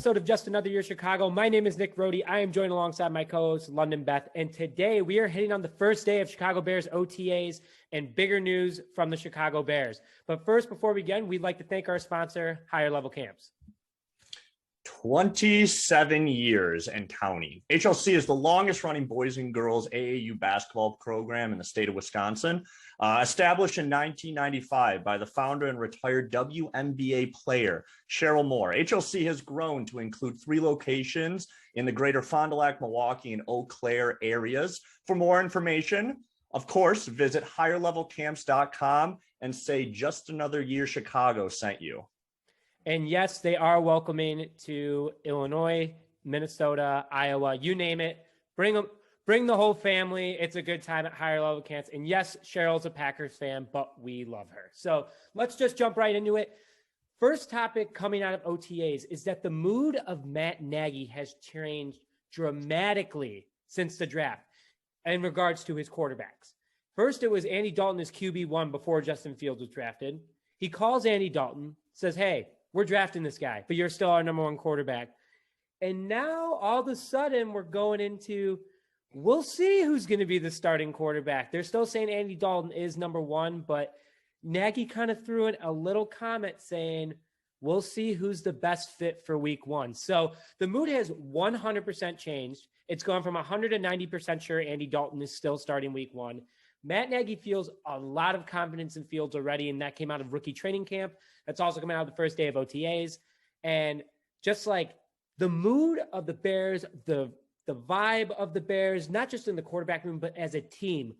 episode of Just Another Year Chicago. My name is Nick Rohde. I am joined alongside my co-host, London Beth. And today we are hitting on the first day of Chicago Bears OTAs and bigger news from the Chicago Bears. But first, before we begin, we'd like to thank our sponsor, Higher Level Camps. 27 years and counting. HLC is the longest running boys and girls AAU basketball program in the state of Wisconsin. Established in 1995 by the founder and retired WNBA player, Cheryl Moore. HLC has grown to include 3 locations in the greater Fond du Lac, Milwaukee, and Eau Claire areas. For more information, of course, visit higherlevelcamps.com and say Just Another Year Chicago sent you. And yes, they are welcoming to Illinois, Minnesota, Iowa, you name it. Bring them. Bring the whole family. It's a good time at Higher Level Camps. And yes, Cheryl's a Packers fan, but we love her. So let's just jump right into it. First topic coming out of OTAs is that the mood of Matt Nagy has changed dramatically since the draft in regards to his quarterbacks. First, it was Andy Dalton as QB1 before Justin Fields was drafted. He calls Andy Dalton, says, hey, we're drafting this guy, but you're still our number 1 quarterback. And now all of a sudden we're going into, we'll see who's going to be the starting quarterback. They're still saying Andy Dalton is number 1, but Nagy kind of threw in a little comment saying, we'll see who's the best fit for week 1. So the mood has 100% changed. It's gone from 190% sure Andy Dalton is still starting week 1. Matt Nagy feels a lot of confidence in Fields already, and that came out of rookie training camp. That's also coming out of the first day of OTAs. And just like the mood of the Bears, the vibe of the Bears, not just in the quarterback room, but as a team,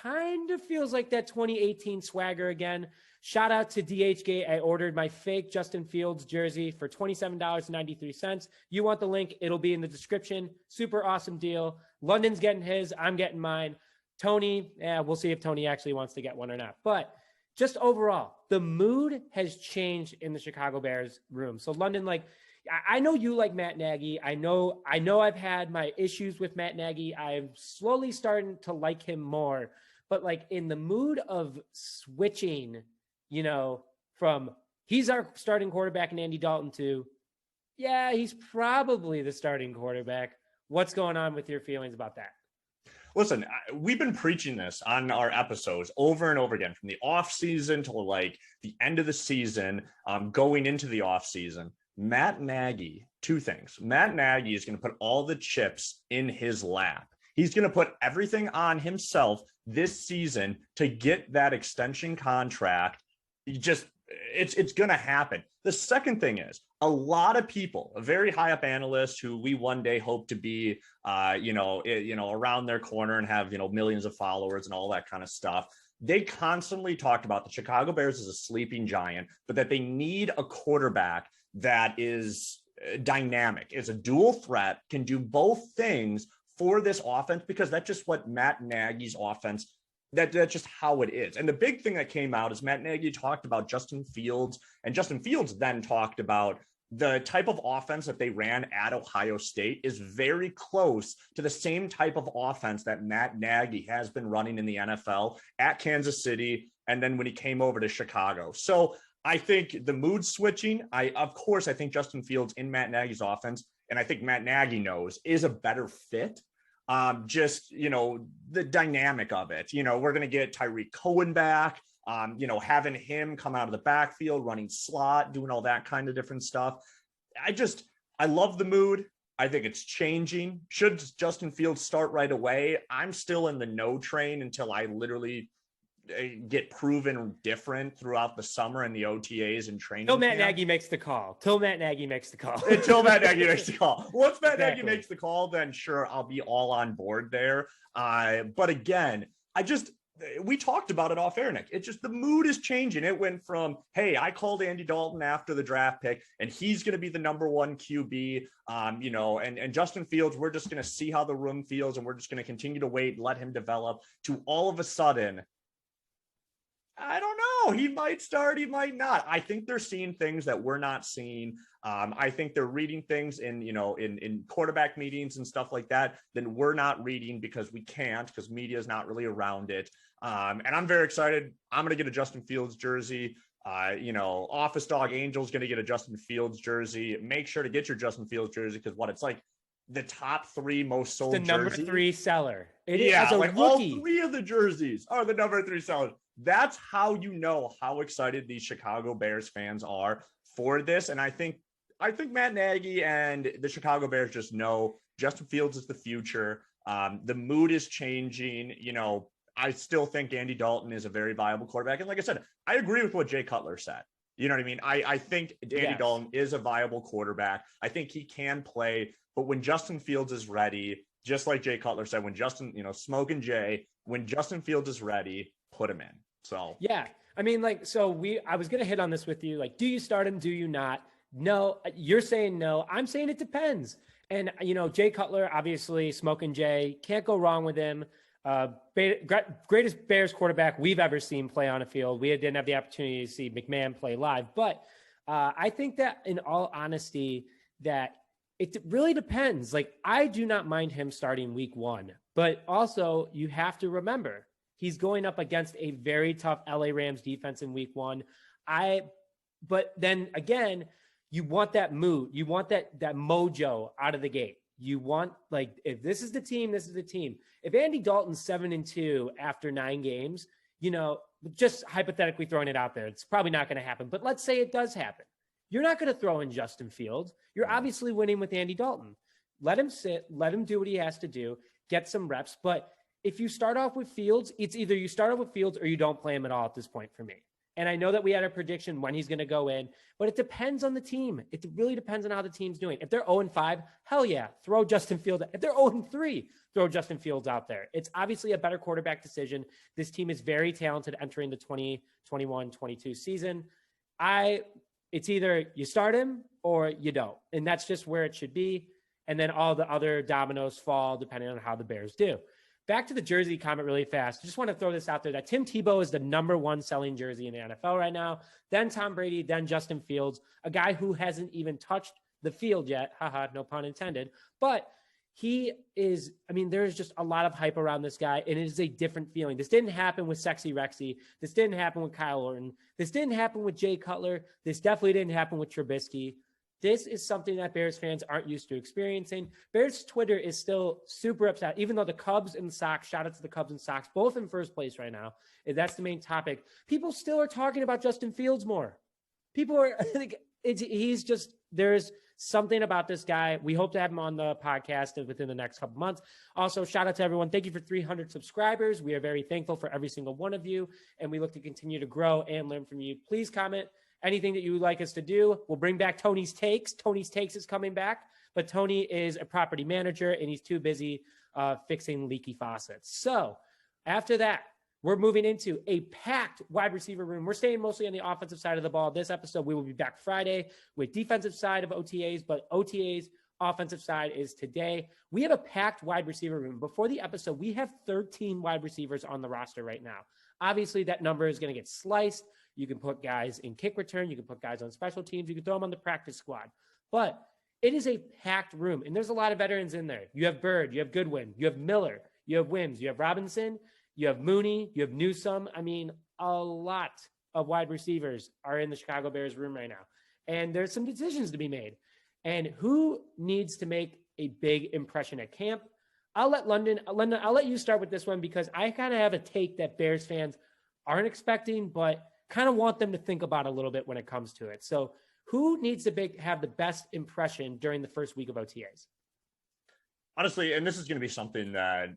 kind of feels like that 2018 swagger again. Shout out to DHgate. I ordered my fake Justin Fields jersey for $27.93. You want the link, it'll be in the description. Super awesome deal. London's getting his, I'm getting mine. Tony, we'll see if Tony actually wants to get one or not. But just overall, the mood has changed in the Chicago Bears room. So London, like, I know you like Matt Nagy. I know I've had my issues with Matt Nagy. I'm slowly starting to like him more, but like in the mood of switching, from he's our starting quarterback and Andy Dalton to, yeah, he's probably the starting quarterback. What's going on with your feelings about that? Listen, we've been preaching this on our episodes over and over again, from the off season to like the end of the season, going into the off season. Matt Nagy, 2 things. Matt Nagy is going to put all the chips in his lap. He's going to put everything on himself this season to get that extension contract. It's going to happen. The second thing is, a lot of people, a very high up analyst who we one day hope to be, around their corner and have, millions of followers and all that kind of stuff. They constantly talked about the Chicago Bears as a sleeping giant, but that they need a quarterback that is dynamic, is a dual threat, can do both things for this offense, because that's just what Matt Nagy's offense, that's just how it is. And the big thing that came out is Matt Nagy talked about Justin Fields, and Justin Fields then talked about the type of offense that they ran at Ohio State is very close to the same type of offense that Matt Nagy has been running in the NFL at Kansas City, and then when he came over to Chicago. So I think the mood switching, I think Justin Fields in Matt Nagy's offense, and I think Matt Nagy knows, is a better fit. The dynamic of it, we're going to get Tyreek Cohen back, having him come out of the backfield, running slot, doing all that kind of different stuff. I love the mood. I think it's changing. Should Justin Fields start right away? I'm still in the no train until I literally get proven different throughout the summer and the OTAs and training. Till Matt Nagy makes the call. Until Matt Nagy makes the call. Once Matt Nagy makes the call, then sure, I'll be all on board there. But again, we talked about it off air, Nick. It's just the mood is changing. It went from, hey, I called Andy Dalton after the draft pick, and he's going to be the number 1 QB, and Justin Fields, we're just going to see how the room feels, and we're just going to continue to wait, let him develop, to all of a sudden, I don't know. He might start, he might not. I think they're seeing things that we're not seeing. I think they're reading things in quarterback meetings and stuff like that, then we're not reading because we can't, because media is not really around it. And I'm very excited. I'm going to get a Justin Fields jersey. Office Dog Angel's going to get a Justin Fields jersey. Make sure to get your Justin Fields jersey because it's like the top 3 most sold the number jersey. 3 seller. Like all 3 of the jerseys are the number 3 sellers. That's how you know how excited these Chicago Bears fans are for this. And I think Matt Nagy and the Chicago Bears just know Justin Fields is the future. The mood is changing. I still think Andy Dalton is a very viable quarterback. And like I said, I agree with what Jay Cutler said. You know what I mean? I think Andy Dalton is a viable quarterback. I think he can play. But when Justin Fields is ready, just like Jay Cutler said, when Justin, Smoking Jay, when Justin Fields is ready, put him in. So, yeah. I mean, I was going to hit on this with you. Like, do you start him? Do you not? No, you're saying no. I'm saying it depends. And, Jay Cutler, obviously, Smoking Jay, can't go wrong with him. Greatest Bears quarterback we've ever seen play on a field. We didn't have the opportunity to see McMahon play live. But I think that, in all honesty, that it really depends. Like, I do not mind him starting week 1. But also, you have to remember, he's going up against a very tough LA Rams defense in week 1. But then again, you want that mood. You want that mojo out of the gate. You want, if this is the team, this is the team. If Andy Dalton's 7-2 after 9 games, just hypothetically throwing it out there, it's probably not going to happen. But let's say it does happen. You're not going to throw in Justin Fields. You're obviously winning with Andy Dalton. Let him sit. Let him do what he has to do. Get some reps. But if you start off with Fields, it's either you start off with Fields or you don't play him at all at this point for me. And I know that we had a prediction when he's going to go in, but it depends on the team. It really depends on how the team's doing. If they're 0-5, hell yeah, throw Justin Fields. If they're 0-3, throw Justin Fields out there. It's obviously a better quarterback decision. This team is very talented entering the 2021-22 season. It's either you start him or you don't. And that's just where it should be. And then all the other dominoes fall depending on how the Bears do. Back to the jersey comment really fast. I just want to throw this out there that Tim Tebow is the number 1 selling jersey in the NFL right now. Then Tom Brady, then Justin Fields, a guy who hasn't even touched the field yet. Haha, no pun intended. But he is, there's just a lot of hype around this guy, and it is a different feeling. This didn't happen with Sexy Rexy. This didn't happen with Kyle Orton. This didn't happen with Jay Cutler. This definitely didn't happen with Trubisky. This is something that Bears fans aren't used to experiencing. Bears Twitter is still super upset, even though the Cubs and Sox, shout out to the Cubs and Sox, both in first place right now. That's the main topic. People still are talking about Justin Fields more. People are, there's something about this guy. We hope to have him on the podcast within the next couple months. Also, shout out to everyone. Thank you for 300 subscribers. We are very thankful for every single one of you, and we look to continue to grow and learn from you. Please comment anything that you would like us to do. We'll bring back Tony's Takes. Tony's Takes is coming back, but Tony is a property manager, and he's too busy fixing leaky faucets. So after that, we're moving into a packed wide receiver room. We're staying mostly on the offensive side of the ball. This episode, we will be back Friday with defensive side of OTAs, but OTAs offensive side is today. We have a packed wide receiver room. Before the episode, we have 13 wide receivers on the roster right now. Obviously, that number is going to get sliced. You can put guys in kick return. You can put guys on special teams. You can throw them on the practice squad. But it is a packed room, and there's a lot of veterans in there. You have Bird. You have Goodwin. You have Miller. You have Wims. You have Robinson. You have Mooney. You have Newsome. A lot of wide receivers are in the Chicago Bears room right now. And there's some decisions to be made. And who needs to make a big impression at camp? I'll let London, I'll let you start with this one because I kind of have a take that Bears fans aren't expecting, but kind of want them to think about a little bit when it comes to it. So who needs to have the best impression during the first week of OTAs? Honestly, and this is going to be something that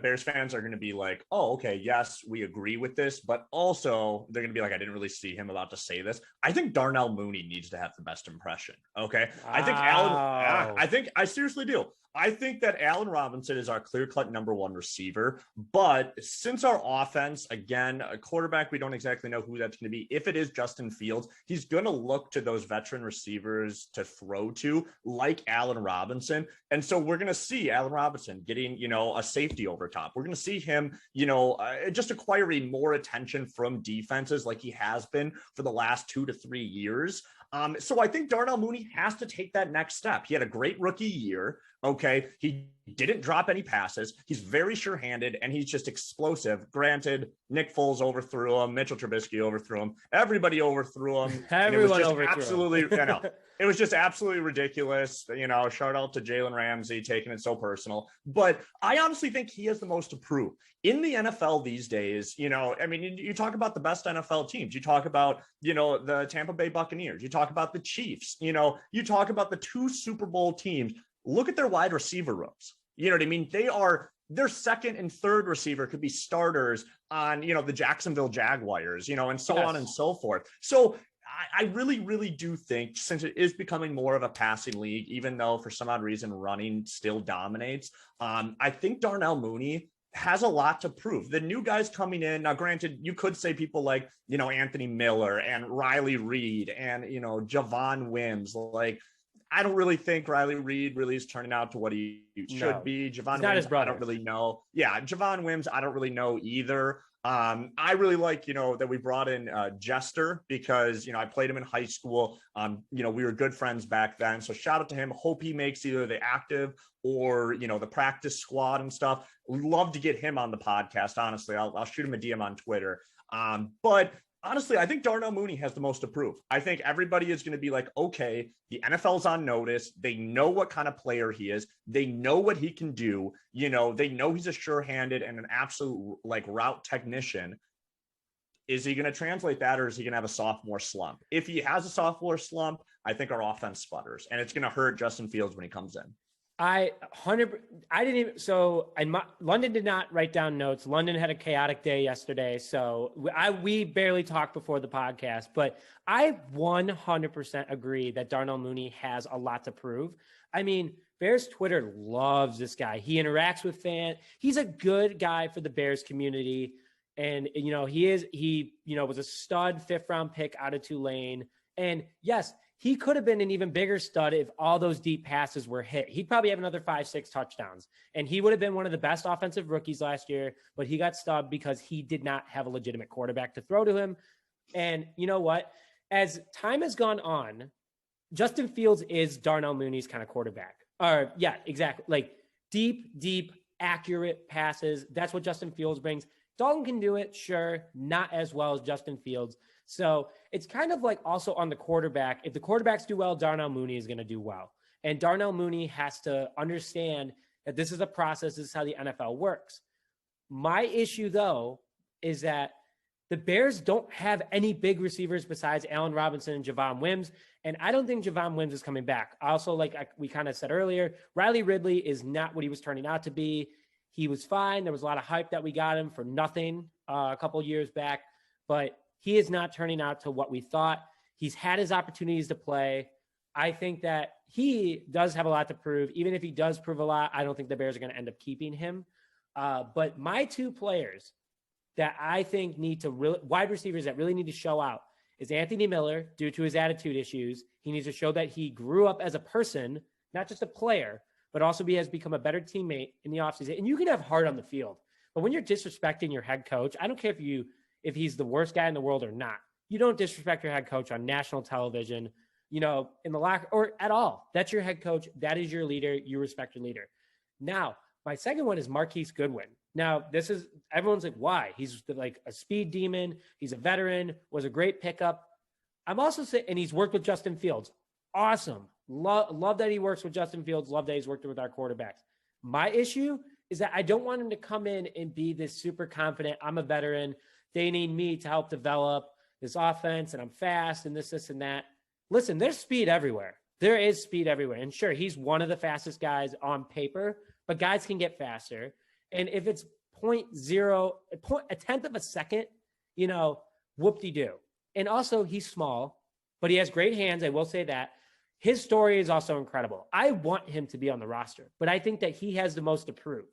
Bears fans are going to be like, oh, okay, yes, we agree with this, but also they're going to be like, I didn't really see him about to say this. I think Darnell Mooney needs to have the best impression. Okay. Wow. I seriously do. I think that Allen Robinson is our clear-cut number 1 receiver, but since our offense, again, a quarterback, we don't exactly know who that's going to be. If it is Justin Fields, he's going to look to those veteran receivers to throw to, like Allen Robinson. And so we're going to see Allen Robinson getting, a safety over top. We're going to see him, just acquiring more attention from defenses like he has been for the last 2 to 3 years. So I think Darnell Mooney has to take that next step. He had a great rookie year. Okay. He didn't drop any passes. He's very sure-handed and he's just explosive. Granted, Nick Foles overthrew him. Mitchell Trubisky overthrew him. Everybody overthrew him. Everyone overthrew absolutely, him. It was just absolutely ridiculous. Shout out to Jalen Ramsey taking it so personal. But I honestly think he has the most to prove. In the NFL these days, you talk about the best NFL teams. You talk about, the Tampa Bay Buccaneers. You talk about the Chiefs. You talk about the 2 Super Bowl teams. Look at their wide receiver rooms. You know what I mean? Their second and third receiver could be starters on, the Jacksonville Jaguars, and so on and so forth. So I really, really do think, since it is becoming more of a passing league, even though for some odd reason running still dominates, I think Darnell Mooney has a lot to prove. The new guys coming in, now granted, you could say people like, Anthony Miller and Riley Reed and, Javon Wims, I don't really think Riley Reed really is turning out to what he should be. Javon Wims, I don't really know. Yeah, Javon Wims, I don't really know either. I really like, that we brought in Jester because, I played him in high school. We were good friends back then. So shout out to him. Hope he makes either the active or, the practice squad and stuff. We'd love to get him on the podcast. Honestly, I'll shoot him a DM on Twitter. But honestly, I think Darnell Mooney has the most to prove. I think everybody is going to be like, okay, the NFL's on notice. They know what kind of player he is. They know what he can do. They know he's a sure-handed and an absolute route technician. Is he going to translate that, or is he going to have a sophomore slump? If he has a sophomore slump, I think our offense sputters, and it's going to hurt Justin Fields when he comes in. London did not write down notes. London had a chaotic day yesterday. So we barely talked before the podcast, but I 100% agree that Darnell Mooney has a lot to prove. Bears Twitter loves this guy. He interacts with fans. He's a good guy for the Bears community. And, he was a stud 5th round pick out of Tulane. And yes, he could have been an even bigger stud if all those deep passes were hit. He'd probably have another 5-6 touchdowns. And he would have been one of the best offensive rookies last year, but he got stubbed because he did not have a legitimate quarterback to throw to him. And you know what? As time has gone on, Justin Fields is Darnell Mooney's kind of quarterback. Yeah, exactly. Deep, accurate passes. That's what Justin Fields brings. Dalton can do it, sure, not as well as Justin Fields. So it's kind of also on the quarterback. If the quarterbacks do well, Darnell Mooney is going to do well. And Darnell Mooney has to understand that this is a process. This is how the NFL works. My issue, though, is that the Bears don't have any big receivers besides Allen Robinson and Javon Wims. And I don't think Javon Wims is coming back. Also, we kind of said earlier, Riley Ridley is not what he was turning out to be. He was fine. There was a lot of hype that we got him for nothing a couple years back. But he is not turning out to what we thought. He's had his opportunities to play. I think that he does have a lot to prove. Even if he does prove a lot, I don't think the Bears are going to end up keeping him. But my 2 players that I think wide receivers that really need to show out is Anthony Miller due to his attitude issues. He needs to show that he grew up as a person, not just a player, but also has become a better teammate in the offseason. And you can have heart on the field, but when you're disrespecting your head coach, I don't care if he's the worst guy in the world or not. You don't disrespect your head coach on national television, in the locker or at all. That's your head coach. That is your leader. You respect your leader. Now, my second one is Marquise Goodwin. Now, everyone's like, why? He's a speed demon. He's a veteran, was a great pickup. I'm also saying, and he's worked with Justin Fields. Awesome. Love that he works with Justin Fields. Love that he's worked with our quarterbacks. My issue is that I don't want him to come in and be this super confident. I'm a veteran. They need me to help develop this offense, and I'm fast and this, and that. Listen, there's speed everywhere. There is speed everywhere. And sure, he's one of the fastest guys on paper, but guys can get faster. And if it's a tenth of a second, whoop-de-doo. And also, he's small, but he has great hands. I will say that. His story is also incredible. I want him to be on the roster, but I think that he has the most to prove.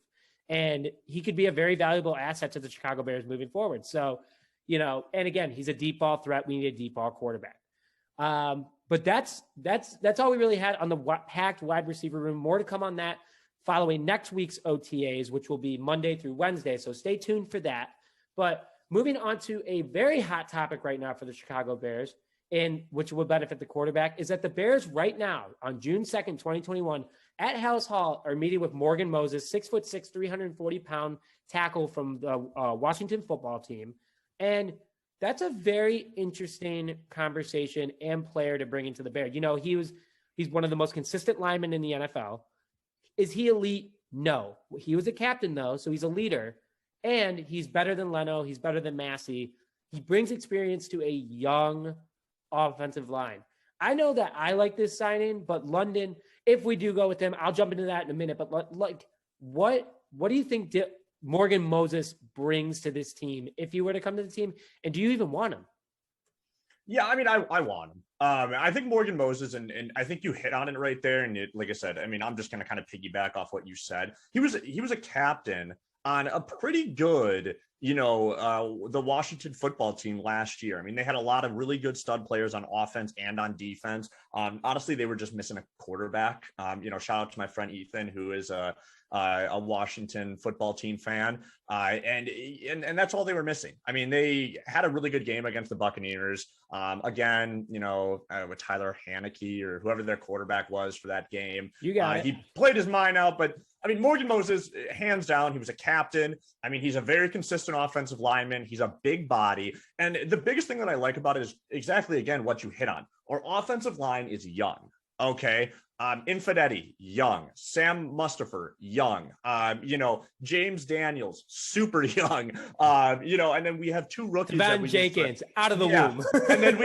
And he could be a very valuable asset to the Chicago Bears moving forward. So, and again, he's a deep ball threat. We need a deep ball quarterback. But that's all we really had on the packed wide receiver room. More to come on that following next week's OTAs, which will be Monday through Wednesday. So stay tuned for that. But moving on to a very hot topic right now for the Chicago Bears, and which will benefit the quarterback, is that the Bears right now on June 2nd, 2021 at Hallis Hall are meeting with Morgan Moses, 6'6", 340-pound tackle from the Washington football team. And that's a very interesting conversation and player to bring into the Bears. You know, he's one of the most consistent linemen in the NFL. Is he elite? No. He was a captain, though, so he's a leader. And he's better than Leno. He's better than Massey. He brings experience to a young offensive line. I know that I like this signing, but London, if we do go with him, I'll jump into that in a minute. But like, what do you think Morgan Moses brings to this team if he were to come to the team? And do you even want him? Yeah, I mean, I want him. I think Morgan Moses, and I think you hit on it right there. And like I said, I mean, I'm just going to kind of piggyback off what you said. He was a captain on a pretty good, the Washington football team last year. I mean, they had a lot of really good stud players on offense and on defense. Honestly, they were just missing a quarterback. Shout out to my friend Ethan, who is a Washington football team fan. And that's all they were missing. I mean, they had a really good game against the Buccaneers. Again, with Tyler Haneke or whoever their quarterback was for that game. You got it. He played his mind out, but I mean, Morgan Moses, hands down, he was a captain. I mean, he's a very consistent offensive lineman. He's a big body. And the biggest thing that I like about it is exactly, again, what you hit on. Our offensive line is young. Okay. Infidetti, young. Sam Mustipher, young. James Daniels, super young. And then we have two rookies. Van Jenkins, out of the womb. and then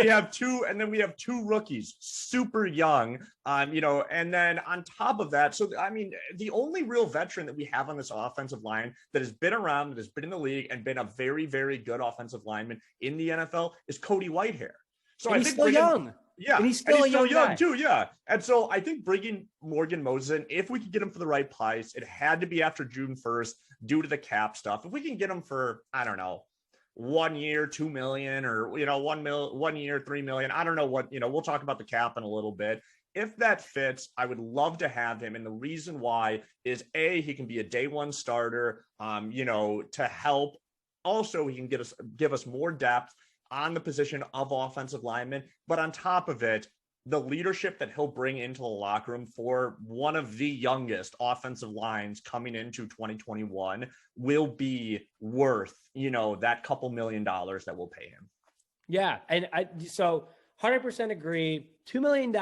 we have two rookies, super young. And then on top of that, so I mean, the only real veteran that we have on this offensive line that has been around, that has been in the league and been a very, very good offensive lineman in the NFL is Cody Whitehair. So and I think he's still young. Yeah, and he's still young too. Yeah, and so I think bringing Morgan Moses in, if we could get him for the right price, it had to be after June 1st due to the cap stuff. If we can get him for, I don't know, 1 year, $2 million, or 1 year, $3 million. I don't know what, we'll talk about the cap in a little bit. If that fits, I would love to have him. And the reason why is he can be a day one starter, to help. Also, he can give us more depth on the position of offensive lineman, but on top of it, the leadership that he'll bring into the locker room for one of the youngest offensive lines coming into 2021 will be worth, that couple $1 million that we'll pay him. Yeah. And so 100% agree. $2 million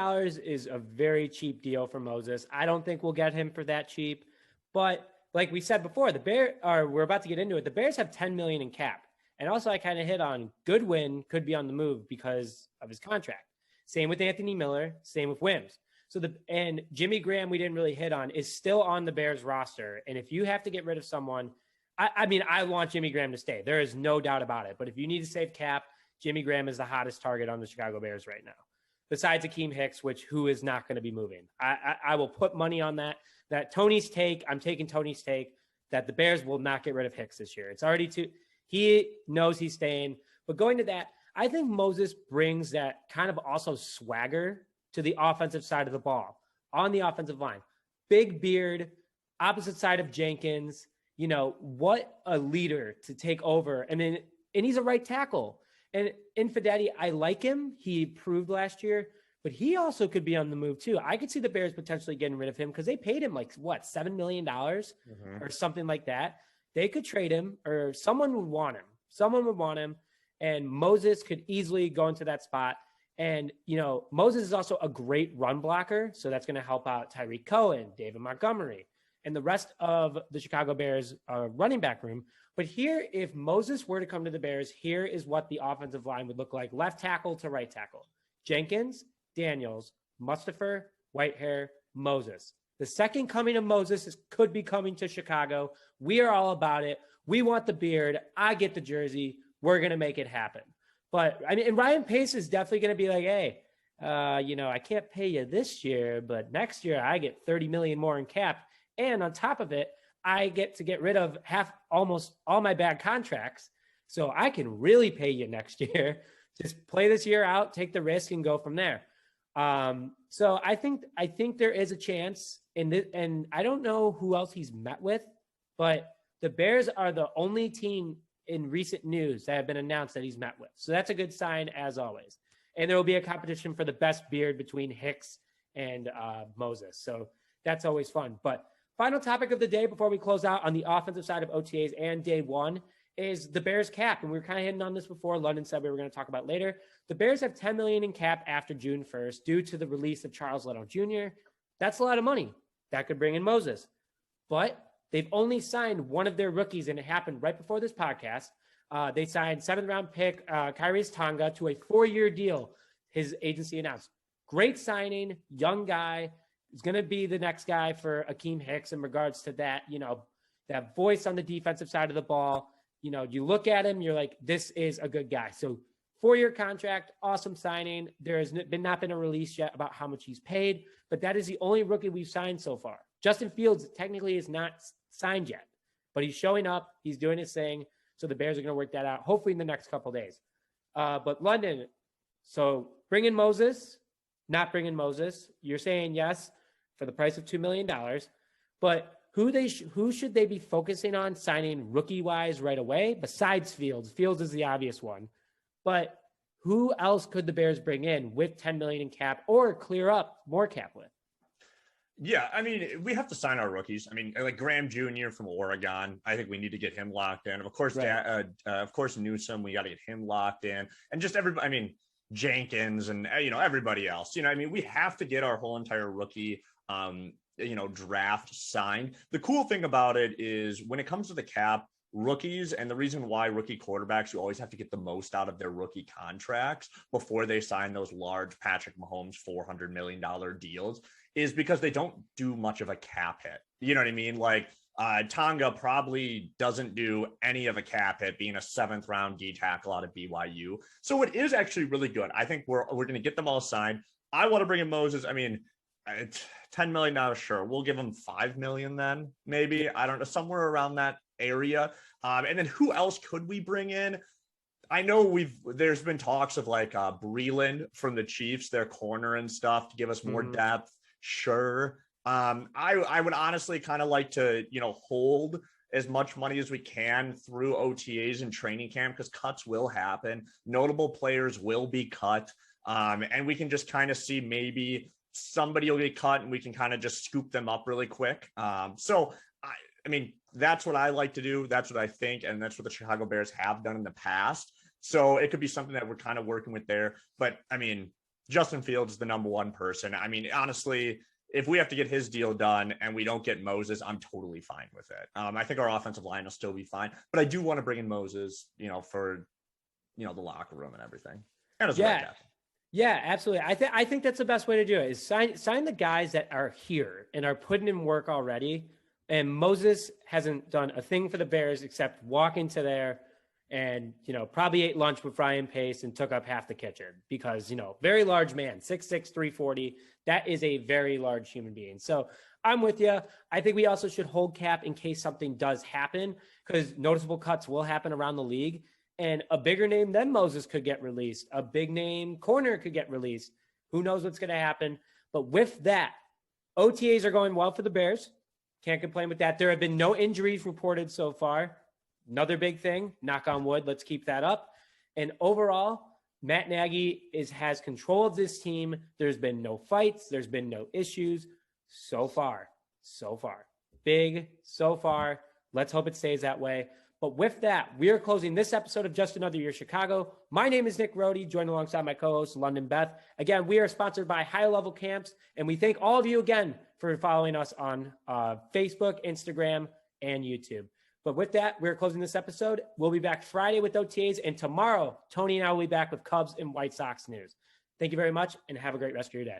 is a very cheap deal for Moses. I don't think we'll get him for that cheap, but like we said before, we're about to get into it. The Bears have $10 million in cap. And also I kind of hit on Goodwin could be on the move because of his contract. Same with Anthony Miller, same with Wims. And Jimmy Graham, we didn't really hit on, is still on the Bears roster. And if you have to get rid of someone, I want Jimmy Graham to stay. There is no doubt about it. But if you need to save cap, Jimmy Graham is the hottest target on the Chicago Bears right now. Besides Akeem Hicks, who is not going to be moving. I will put money on that. I'm taking Tony's take that the Bears will not get rid of Hicks this year. It's already he knows he's staying. But going to that, I think Moses brings that kind of also swagger to the offensive side of the ball on the offensive line. Big beard, opposite side of Jenkins. What a leader to take over. And he's a right tackle. And Infidetti, I like him. He proved last year, but he also could be on the move too. I could see the Bears potentially getting rid of him because they paid him $7 million or something like that. They could trade him, or someone would want him. And Moses could easily go into that spot. And, Moses is also a great run blocker. So that's going to help out Tyreek Cohen, David Montgomery, and the rest of the Chicago Bears running back room. But here, if Moses were to come to the Bears, here is what the offensive line would look like. Left tackle to right tackle. Jenkins, Daniels, Mustipher, Whitehair, Moses. The second coming of Moses could be coming to Chicago. We are all about it. We want the beard. I get the jersey. We're going to make it happen. But and Ryan Pace is definitely going to be like, hey, I can't pay you this year, but next year I get 30 million more in cap. And on top of it, I get to get rid of almost all my bad contracts. So I can really pay you next year. Just play this year out, take the risk and go from there. So I think there is a chance and I don't know who else he's met with, but the Bears are the only team in recent news that have been announced that he's met with. So that's a good sign as always. And there will be a competition for the best beard between Hicks and Moses. So that's always fun. But final topic of the day before we close out on the offensive side of OTAs and day one is the Bears cap. And we were kind of hitting on this before. London said we were going to talk about later. The Bears have $10 million in cap after June 1st due to the release of Charles Leno Jr. That's a lot of money. That could bring in Moses. But they've only signed one of their rookies, and it happened right before this podcast. They signed 7th-round pick Kyrie's Tonga to a 4-year deal, his agency announced. Great signing, young guy. He's going to be the next guy for Akeem Hicks in regards to that, that voice on the defensive side of the ball. You look at him, you're like, this is a good guy. So 4-year contract, awesome signing. There has not been a release yet about how much he's paid, but that is the only rookie we've signed so far. Justin Fields technically is not signed yet, but he's showing up. He's doing his thing. So the Bears are going to work that out, hopefully in the next couple of days. But London, so bring in Moses, not bring in Moses. You're saying yes for the price of $2 million. But who should they be focusing on signing rookie-wise right away besides Fields? Fields is the obvious one. But who else could the Bears bring in with $10 million in cap or clear up more cap with? Yeah, I mean, we have to sign our rookies. I mean, like Graham Jr. from Oregon, I think we need to get him locked in. Of course, right. Of course, Newsome, we got to get him locked in, and just everybody. I mean, Jenkins and everybody else. I mean, we have to get our whole entire rookie, draft signed. The cool thing about it is when it comes to the cap, rookies, and the reason why rookie quarterbacks, you always have to get the most out of their rookie contracts before they sign those large Patrick Mahomes $400 million deals, is because they don't do much of a cap hit. You know what I mean? Like Tonga probably doesn't do any of a cap hit, being a 7th-round D tackle out of BYU. So it is actually really good. I think we're going to get them all signed. I want to bring in Moses. I mean, it's $10 million, sure. We'll give him $5 million then, maybe. I don't know, somewhere around that area. And then who else could we bring in? I know there's been talks of like Breland from the Chiefs, their corner and stuff, to give us more depth. Sure. I would honestly kind of like to, hold as much money as we can through OTAs and training camp, because cuts will happen. Notable players will be cut. And we can just kind of see maybe somebody will get cut and we can kind of just scoop them up really quick. So I mean, that's what I like to do. That's what I think. And that's what the Chicago Bears have done in the past. So it could be something that we're kind of working with there. But I mean, Justin Fields is the number one person. I mean, honestly, if we have to get his deal done and we don't get Moses, I'm totally fine with it. I think our offensive line will still be fine, but I do want to bring in Moses, for, the locker room and everything. And as well. Yeah, absolutely. I think that's the best way to do it, is sign the guys that are here and are putting in work already. And Moses hasn't done a thing for the Bears except walk into there and, probably ate lunch with Ryan Pace and took up half the kitchen because, very large man, 6'6", 340. That is a very large human being. So I'm with you. I think we also should hold cap in case something does happen, because noticeable cuts will happen around the league. And a bigger name than Moses could get released. A big name corner could get released. Who knows what's going to happen? But with that, OTAs are going well for the Bears. Can't complain with that. There have been no injuries reported so far. Another big thing, knock on wood, let's keep that up. And overall, Matt Nagy has control of this team. There's been no fights. There's been no issues so far. Big so far. Let's hope it stays that way. But with that, we are closing this episode of Just Another Year Chicago. My name is Nick Rohde, joined alongside my co-host, London Beth. Again, we are sponsored by High Level Camps, and we thank all of you again for following us on Facebook, Instagram, and YouTube. But with that, we're closing this episode. We'll be back Friday with OTAs, and tomorrow, Tony and I will be back with Cubs and White Sox news. Thank you very much, and have a great rest of your day.